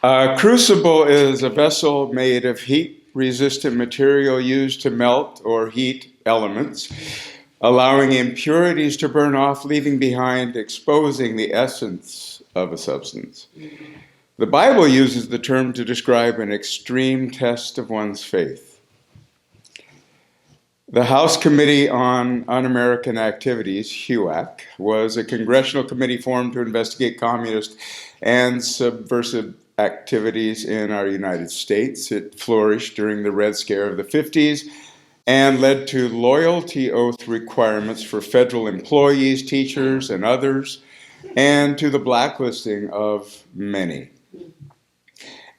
A crucible is a vessel made of heat-resistant material used to melt or heat elements, allowing impurities to burn off, leaving behind, exposing the essence of a substance. The Bible uses the term to describe an extreme test of one's faith. The House Committee on Un-American Activities, HUAC, was a congressional committee formed to investigate communist and subversive activities in our United States. It flourished during the Red Scare of the 50s and led to loyalty oath requirements for federal employees, teachers, and others, and to the blacklisting of many.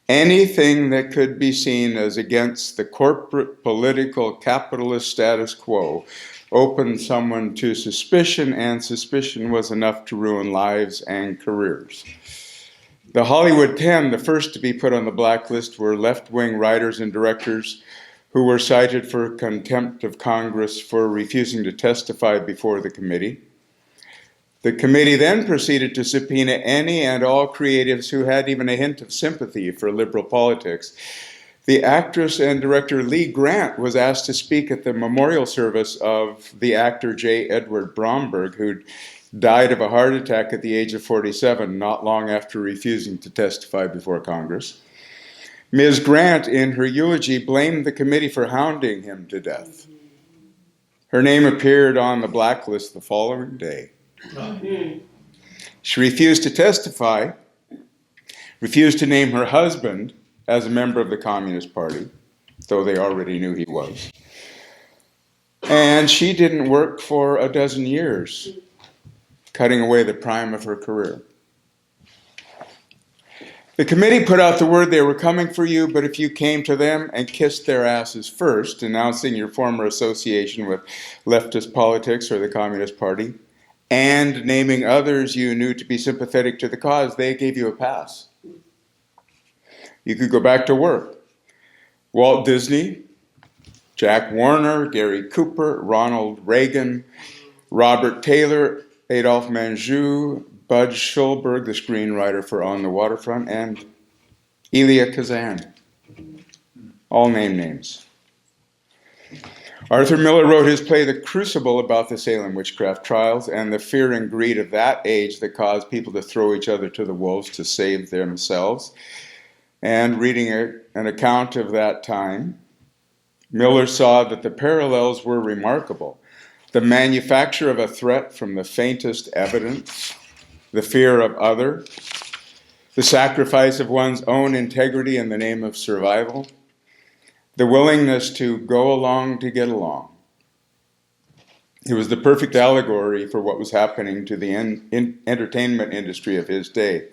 Anything that could be seen as against the corporate, political, capitalist status quo opened someone to suspicion, and suspicion was enough to ruin lives and careers. The Hollywood 10, the first to be put on the blacklist, were left-wing writers and directors who were cited for contempt of Congress for refusing to testify before the committee. The committee then proceeded to subpoena any and all creatives who had even a hint of sympathy for liberal politics. The actress and director Lee Grant was asked to speak at the memorial service of the actor J. Edward Bromberg, who'd died of a heart attack at the age of 47, not long after refusing to testify before Congress. Ms. Grant, in her eulogy, blamed the committee for hounding him to death. Her name appeared on the blacklist the following day. She refused to testify, refused to name her husband as a member of the Communist Party, though they already knew he was. And she didn't work for a dozen years, cutting away the prime of her career. The committee put out the word they were coming for you, but if you came to them and kissed their asses first, denouncing your former association with leftist politics or the Communist Party, and naming others you knew to be sympathetic to the cause, they gave you a pass. You could go back to work. Walt Disney, Jack Warner, Gary Cooper, Ronald Reagan, Robert Taylor, Adolphe Menjou, Bud Schulberg, the screenwriter for On the Waterfront, and Elia Kazan. All name names. Arthur Miller wrote his play The Crucible about the Salem witchcraft trials and the fear and greed of that age that caused people to throw each other to the wolves to save themselves. And reading an account of that time, Miller saw that the parallels were remarkable. The manufacture of a threat from the faintest evidence, the fear of other, the sacrifice of one's own integrity in the name of survival, the willingness to go along to get along. It was the perfect allegory for what was happening to the entertainment industry of his day.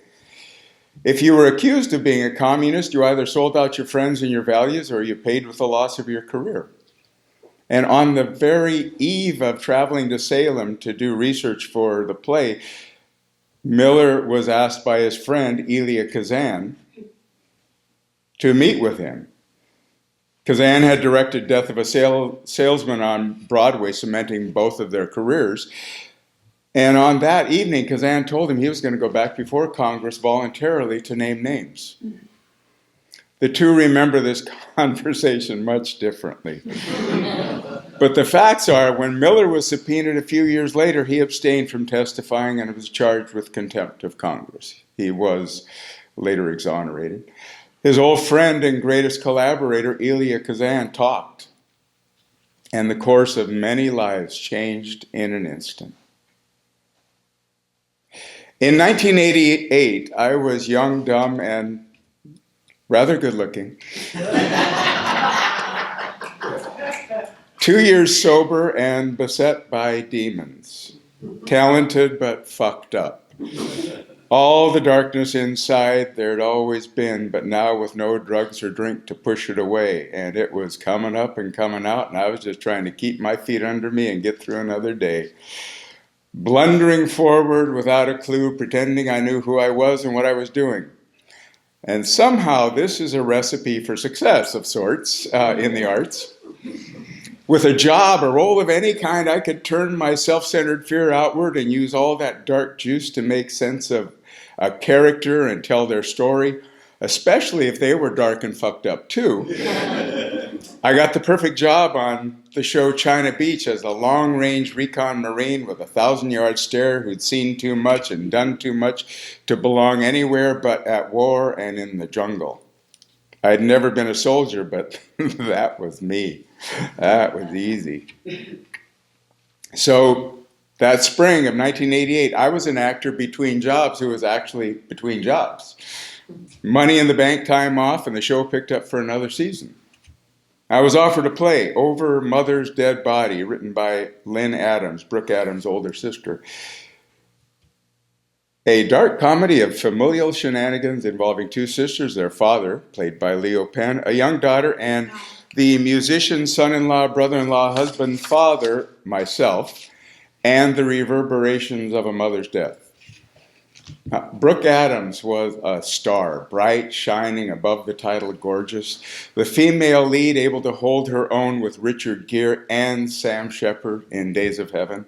If you were accused of being a communist, you either sold out your friends and your values or you paid with the loss of your career. And on the very eve of traveling to Salem to do research for the play, Miller was asked by his friend Elia Kazan to meet with him. Kazan had directed Death of a Salesman on Broadway, cementing both of their careers. And on that evening, Kazan told him he was going to go back before Congress voluntarily to name names. The two remember this conversation much differently. But the facts are, when Miller was subpoenaed a few years later, he abstained from testifying and was charged with contempt of Congress. He was later exonerated. His old friend and greatest collaborator, Elia Kazan, talked. And the course of many lives changed in an instant. In 1988, I was young, dumb, and rather good-looking. 2 years sober and beset by demons. Talented but fucked up. All the darkness inside there'd always been, but now with no drugs or drink to push it away. And it was coming up and coming out, and I was just trying to keep my feet under me and get through another day. Blundering forward without a clue, pretending I knew who I was and what I was doing. And somehow this is a recipe for success of sorts in the arts. With a job, a role of any kind, I could turn my self-centered fear outward and use all that dark juice to make sense of a character and tell their story, especially if they were dark and fucked up too. I got the perfect job on the show China Beach as a long-range recon Marine with a 1,000-yard stare who'd seen too much and done too much to belong anywhere but at war and in the jungle. I'd never been a soldier, but that was me. That was easy. So that spring of 1988, I was an actor between jobs who was actually between jobs. Money in the bank, time off, and the show picked up for another season. I was offered a play, Over Mother's Dead Body, written by Lynn Adams, Brooke Adams' older sister. A dark comedy of familial shenanigans involving two sisters, their father, played by Leo Penn, a young daughter, and the musician, son-in-law, brother-in-law, husband, father, myself, and the reverberations of a mother's death. Brooke Adams was a star, bright, shining, above the title, gorgeous. The female lead able to hold her own with Richard Gere and Sam Shepard in Days of Heaven.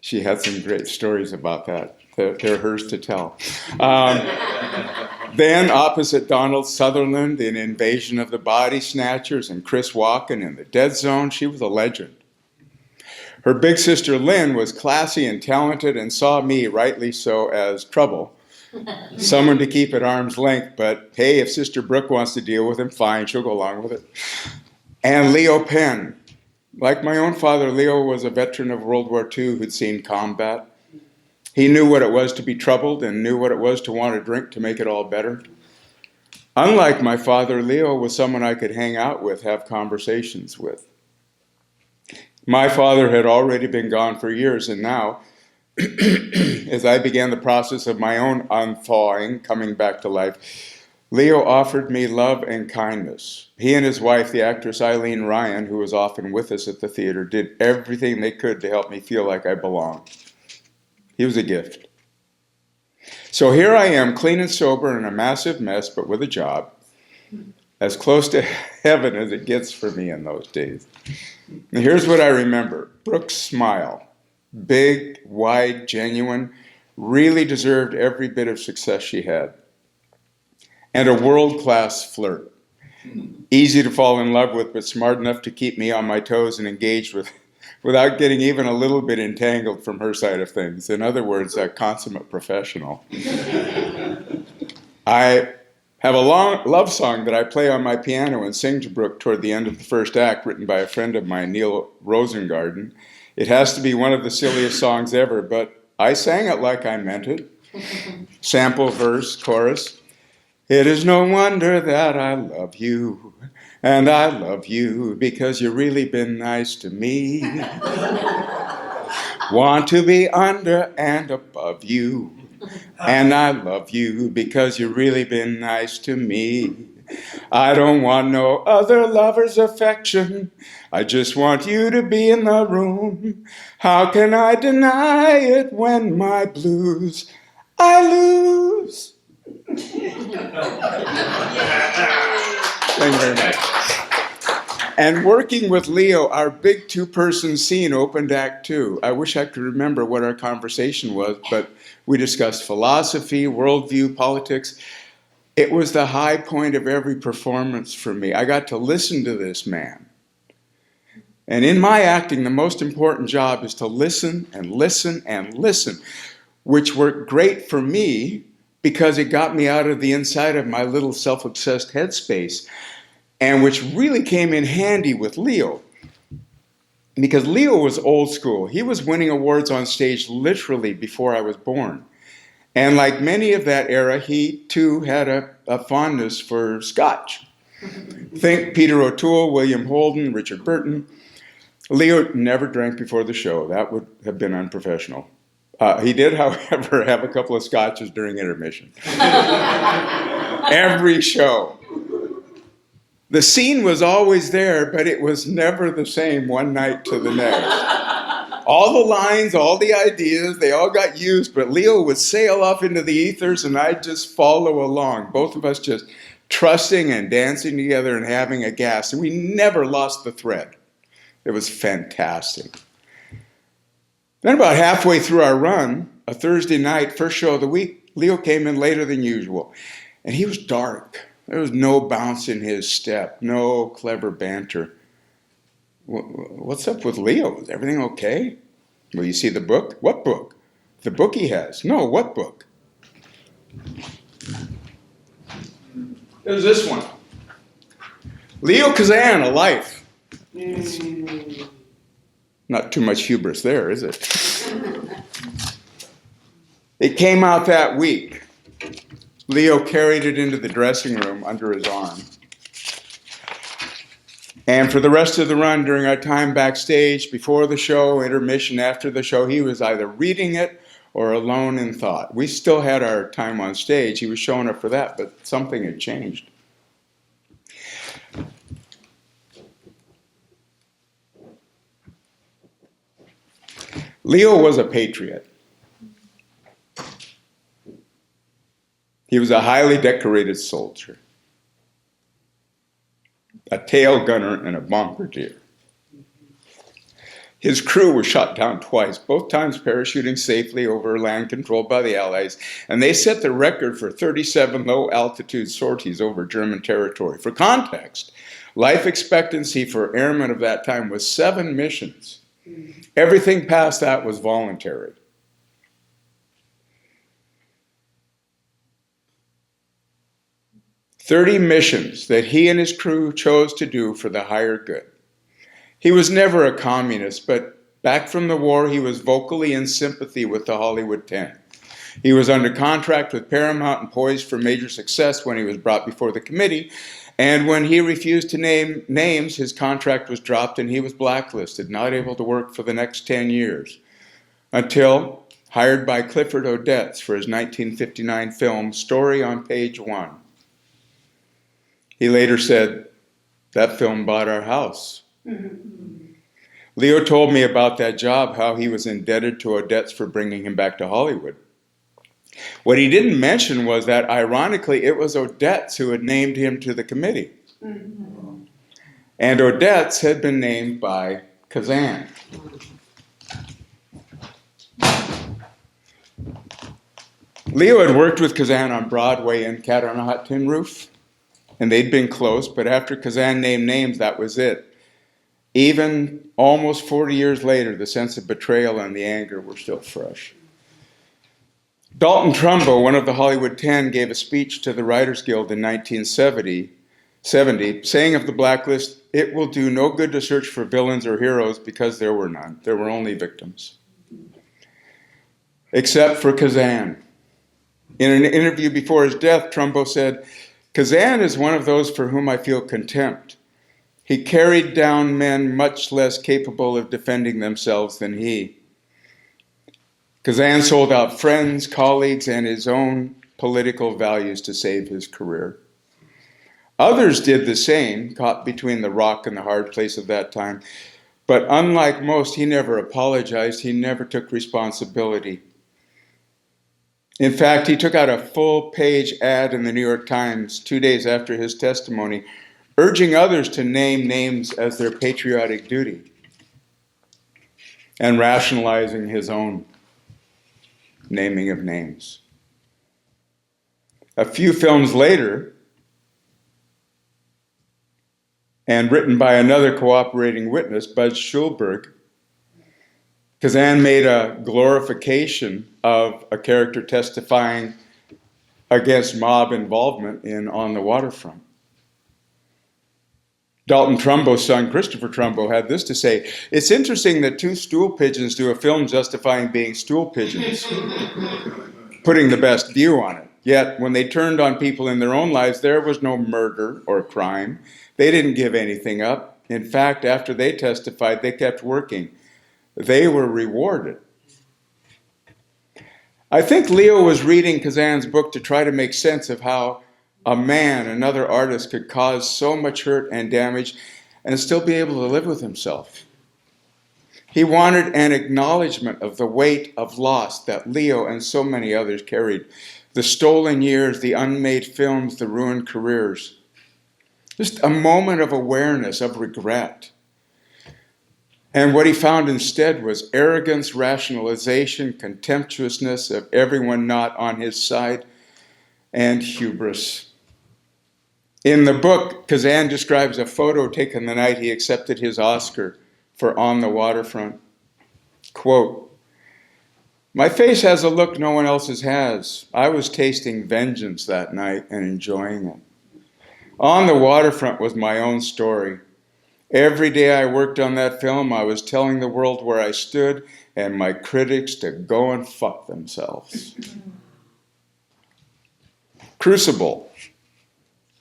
She had some great stories about that. They're hers to tell. Then opposite Donald Sutherland in Invasion of the Body Snatchers and Chris Walken in The Dead Zone, she was a legend. Her big sister Lynn was classy and talented and saw me, rightly so, as trouble. Someone to keep at arm's length, but hey, if Sister Brooke wants to deal with him, fine, she'll go along with it. And Leo Penn. Like my own father, Leo was a veteran of World War II who'd seen combat. He knew what it was to be troubled and knew what it was to want a drink to make it all better. Unlike my father, Leo was someone I could hang out with, have conversations with. My father had already been gone for years, and now, as I began the process of my own unthawing, coming back to life, Leo offered me love and kindness. He and his wife, the actress Eileen Ryan, who was often with us at the theater, did everything they could to help me feel like I belonged. He was a gift. So here I am, clean and sober in a massive mess, but with a job, as close to heaven as it gets for me in those days. And here's what I remember. Brooke's smile, big, wide, genuine, really deserved every bit of success she had. And a world-class flirt. Easy to fall in love with, but smart enough to keep me on my toes and engaged with without getting even a little bit entangled from her side of things. In other words, a consummate professional. I have a long love song that I play on my piano and sing to Brooke toward the end of the first act, written by a friend of mine, Neil Rosengarten. It has to be one of the silliest songs ever, but I sang it like I meant it. Sample, verse, chorus. It is no wonder that I love you, and I love you because you've really been nice to me. Want to be under and above you, and I love you because you've really been nice to me. I don't want no other lover's affection. I just want you to be in the room. How can I deny it when my blues I lose? Thank you very much. And working with Leo, our big two-person scene opened Act 2. I wish I could remember what our conversation was, but we discussed philosophy, worldview, politics. It was the high point of every performance for me. I got to listen to this man. And in my acting, the most important job is to listen and listen and listen, which worked great for me because it got me out of the inside of my little self-obsessed headspace, and which really came in handy with Leo. Because Leo was old school. He was winning awards on stage literally before I was born. And like many of that era, he too had a fondness for scotch. Think Peter O'Toole, William Holden, Richard Burton. Leo never drank before the show. That would have been unprofessional. He did, however, have a couple of scotches during intermission. Every show. The scene was always there, but it was never the same one night to the next. All the lines, all the ideas, they all got used, but Leo would sail off into the ethers and I'd just follow along. Both of us just trusting and dancing together and having a gas. And we never lost the thread. It was fantastic. Then about halfway through our run, a Thursday night, first show of the week, Leo came in later than usual. And he was dark. There was no bounce in his step, no clever banter. What's up with Leo? Is everything okay? Well, you see the book? What book? The book he has. No, what book? There's this one. Leo Kazan, A Life. Not too much hubris there, is it? It came out that week. Leo carried it into the dressing room under his arm. And for the rest of the run, during our time backstage, before the show, intermission, after the show, he was either reading it or alone in thought. We still had our time on stage. He was showing up for that, but something had changed. Leo was a patriot. He was a highly decorated soldier, a tail gunner and a bombardier. His crew was shot down twice, both times parachuting safely over land controlled by the Allies, and they set the record for 37 low-altitude sorties over German territory. For context, life expectancy for airmen of that time was 7 missions. Everything past that was voluntary. "30 missions that he and his crew chose to do for the higher good." He was never a communist, but back from the war, he was vocally in sympathy with the Hollywood 10. He was under contract with Paramount and poised for major success when he was brought before the committee. And when he refused to name names, his contract was dropped and he was blacklisted, not able to work for the next 10 years. Until hired by Clifford Odets for his 1959 film, Story on Page 1. He later said, "That film bought our house." Leo told me about that job, how he was indebted to Odets for bringing him back to Hollywood. What he didn't mention was that, ironically, it was Odets who had named him to the committee. And Odets had been named by Kazan. Leo had worked with Kazan on Broadway and Cat on a Hot Tin Roof, and they'd been close, but after Kazan named names, that was it. Even almost 40 years later, the sense of betrayal and the anger were still fresh. Dalton Trumbo, one of the Hollywood 10, gave a speech to the Writers Guild in 1970, saying of the blacklist, "It will do no good to search for villains or heroes because there were none. There were only victims." Except for Kazan. In an interview before his death, Trumbo said, "Kazan is one of those for whom I feel contempt. He carried down men much less capable of defending themselves than he." Kazan sold out friends, colleagues, and his own political values to save his career. Others did the same, caught between the rock and the hard place of that time. But unlike most, he never apologized. He never took responsibility. In fact, he took out a full-page ad in the New York Times 2 days after his testimony, urging others to name names as their patriotic duty, and rationalizing his own naming of names. A few films later, and written by another cooperating witness, Bud Schulberg, Kazan made a glorification of a character testifying against mob involvement in On the Waterfront. Dalton Trumbo's son, Christopher Trumbo, had this to say: "It's interesting that 2 stool pigeons do a film justifying being stool pigeons, putting the best view on it. Yet, when they turned on people in their own lives, there was no murder or crime. They didn't give anything up. In fact, after they testified, they kept working. They were rewarded." I think Leo was reading Kazan's book to try to make sense of how a man, another artist, could cause so much hurt and damage and still be able to live with himself. He wanted an acknowledgement of the weight of loss that Leo and so many others carried. The stolen years, the unmade films, the ruined careers. Just a moment of awareness, of regret. And what he found instead was arrogance, rationalization, contemptuousness of everyone not on his side. and hubris. In the book, Kazan describes a photo taken the night he accepted his Oscar for On the Waterfront. Quote, "My face has a look no one else's has. I was tasting vengeance that night and enjoying it. On the Waterfront was my own story. Every day I worked on that film, I was telling the world where I stood and my critics to go and fuck themselves." Crucible.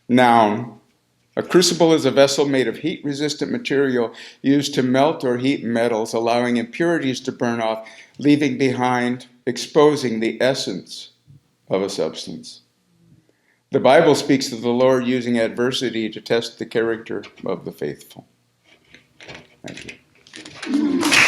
Noun. A crucible is a vessel made of heat-resistant material used to melt or heat metals, allowing impurities to burn off, leaving behind, exposing the essence of a substance. The Bible speaks of the Lord using adversity to test the character of the faithful. Thank you.